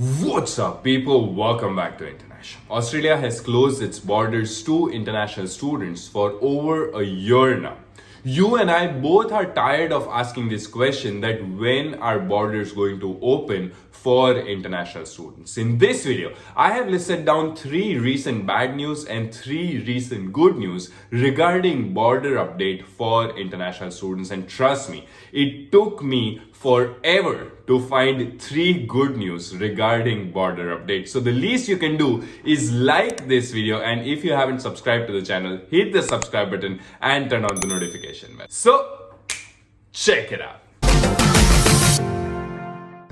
What's up, people? Welcome back to Internash. Australia has closed its borders to international students for over a year now. You and I both are tired of asking this question that when are borders going to open for international students. In this video, I have listed down 3 recent bad news and 3 recent good news regarding border update for international students. And trust me, it took me forever to find 3 good news regarding border update. So the least you can do is like this video, and if you haven't subscribed to the channel, hit the subscribe button and turn on the notification bell. So check it out.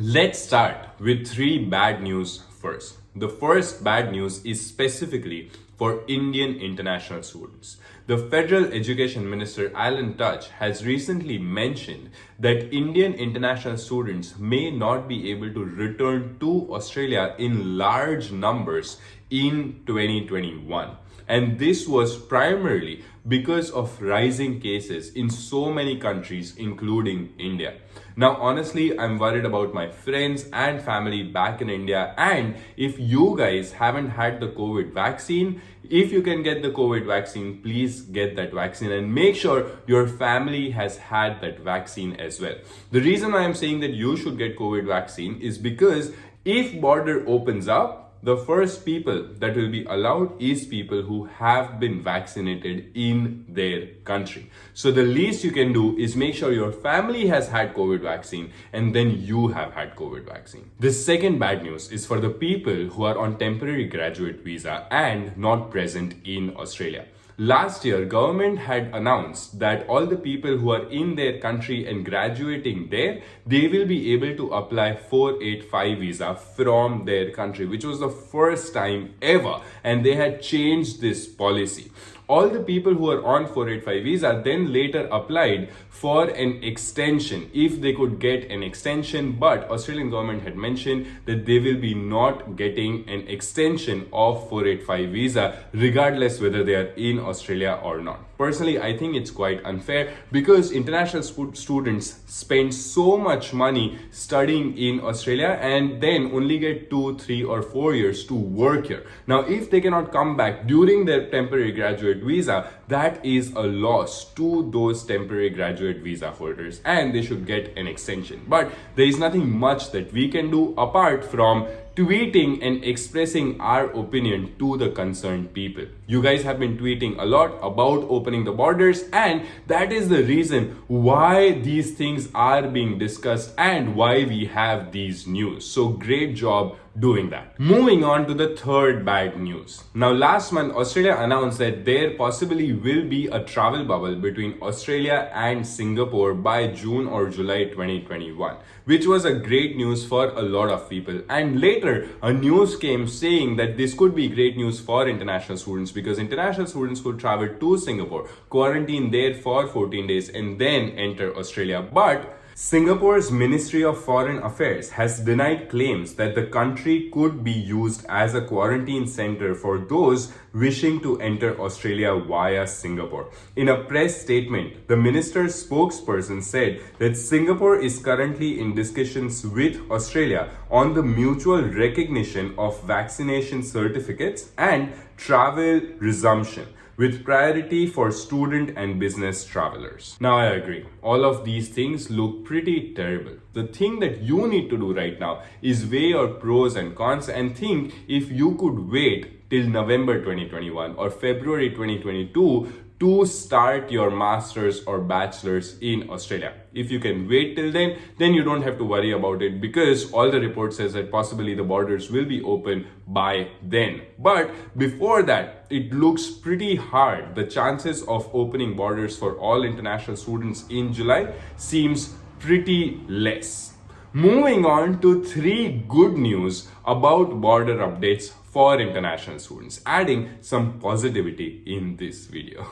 Let's start with 3 bad news first. The first bad news is specifically for Indian international students. The Federal Education Minister Alen Tudge has recently mentioned that Indian international students may not be able to return to Australia in large numbers in 2021. And this was primarily because of rising cases in so many countries, including India. Now, honestly, I'm worried about my friends and family back in India. And if you guys haven't had the COVID vaccine, if you can get the COVID vaccine, please get that vaccine and make sure your family has had that vaccine as well. The reason why I'm saying that you should get COVID vaccine is because if border opens up, the first people that will be allowed is people who have been vaccinated in their country. So the least you can do is make sure your family has had COVID vaccine and then you have had COVID vaccine. The second bad news is for the people who are on temporary graduate visa and not present in Australia. Last year, government had announced that all the people who are in their country and graduating there, they will be able to apply 485 visa from their country, which was the first time ever, and they had changed this policy. All the people who are on 485 visa then later applied for an extension if they could get an extension, but Australian government had mentioned that they will be not getting an extension of 485 visa regardless whether they are in Australia or not. Personally, I think it's quite unfair because international students spend so much money studying in Australia and then only get 2, 3 or 4 years to work here. Now, if they cannot come back during their temporary graduate visa, that is a loss to those temporary graduate visa holders and they should get an extension. But there is nothing much that we can do apart from tweeting and expressing our opinion to the concerned people. You guys have been tweeting a lot about opening the borders, and that is the reason why these things are being discussed and why we have these news. So great job doing that. Moving on to the third bad news. Now, last month, Australia announced that there possibly will be a travel bubble between Australia and Singapore by June or July 2021, which was a great news for a lot of people. And later, a news came saying that this could be great news for international students because international students could travel to Singapore, quarantine there for 14 days, and then enter Australia. But Singapore's Ministry of Foreign Affairs has denied claims that the country could be used as a quarantine center for those wishing to enter Australia via Singapore. In a press statement, the minister's spokesperson said that Singapore is currently in discussions with Australia on the mutual recognition of vaccination certificates and travel resumption, with priority for student and business travelers. Now, I agree. All of these things look pretty terrible. The thing that you need to do right now is weigh your pros and cons and think if you could wait till November 2021 or February 2022 to start your master's or bachelor's in Australia. If you can wait till then you don't have to worry about it because all the report says that possibly the borders will be open by then. But before that, it looks pretty hard. The chances of opening borders for all international students in July seems pretty less. Moving on to 3 good news about border updates for international students, adding some positivity in this video.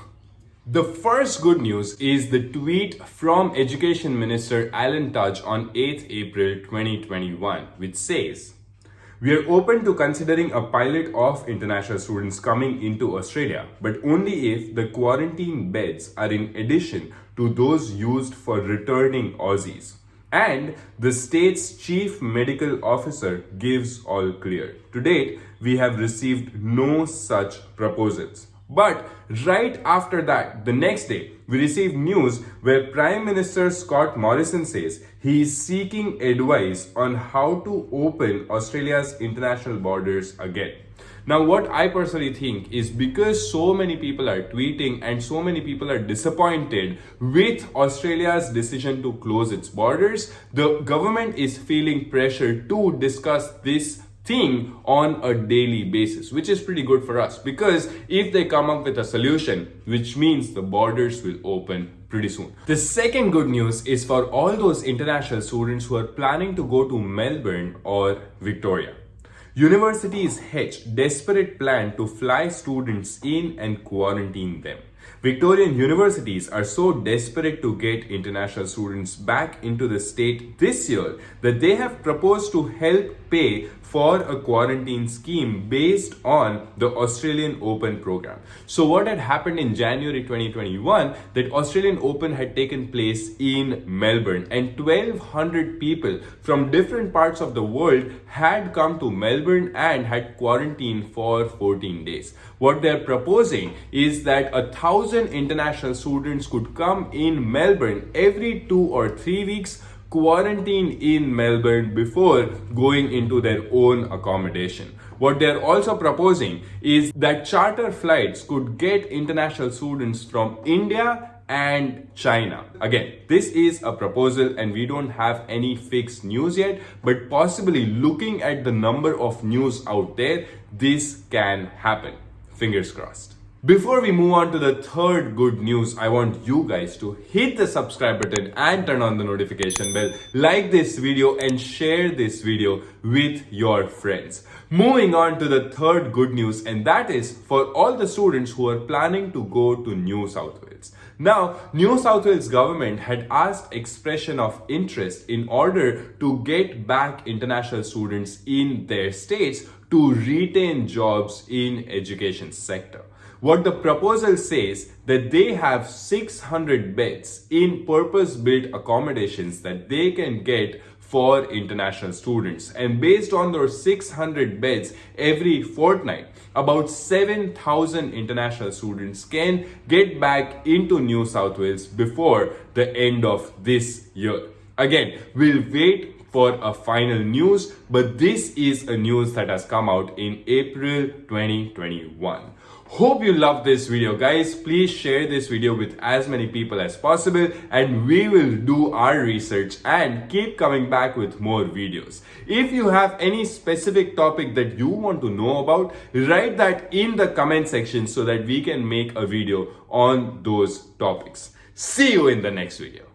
The first good news is the tweet from Education Minister Alen Tudge on 8th April 2021, which says, "We are open to considering a pilot of international students coming into Australia, but only if the quarantine beds are in addition to those used for returning Aussies. and the state's chief medical officer gives all clear. To date, we have received no such proposals. But right after that, the next day, we received news where Prime Minister Scott Morrison says he is seeking advice on how to open Australia's international borders again. Now, what I personally think is because so many people are tweeting and so many people are disappointed with Australia's decision to close its borders, the government is feeling pressure to discuss this thing on a daily basis, which is pretty good for us because if they come up with a solution, which means the borders will open pretty soon. The second good news is for all those international students who are planning to go to Melbourne or Victoria. Universities hatched desperate plan to fly students in and quarantine them. Victorian universities are so desperate to get international students back into the state this year that they have proposed to help pay for a quarantine scheme based on the Australian Open program. So what had happened in January 2021, that Australian Open had taken place in Melbourne and 1,200 people from different parts of the world had come to Melbourne and had quarantined for 14 days. What they're proposing is that 1,000 international students could come in Melbourne every 2 or 3 weeks, quarantine in Melbourne before going into their own accommodation. What they're also proposing is that charter flights could get international students from India and China. Again, this is a proposal and we don't have any fixed news yet, but possibly looking at the number of news out there, this can happen. Fingers crossed. Before we move on to the third good news, I want you guys to hit the subscribe button and turn on the notification bell, like this video and share this video with your friends. Moving on to the third good news, and that is for all the students who are planning to go to New South Wales. Now, New South Wales government had asked expression of interest in order to get back international students in their states to retain jobs in education sector. What the proposal says that they have 600 beds in purpose-built accommodations that they can get for international students, and based on those 600 beds every fortnight, about 7,000 international students can get back into New South Wales before the end of this year. Again, we'll wait for a final news, but this is a news that has come out in April 2021. Hope you love this video, guys. Please share this video with as many people as possible and we will do our research and keep coming back with more videos. If you have any specific topic that you want to know about, write that in the comment section so that we can make a video on those topics. See you in the next video.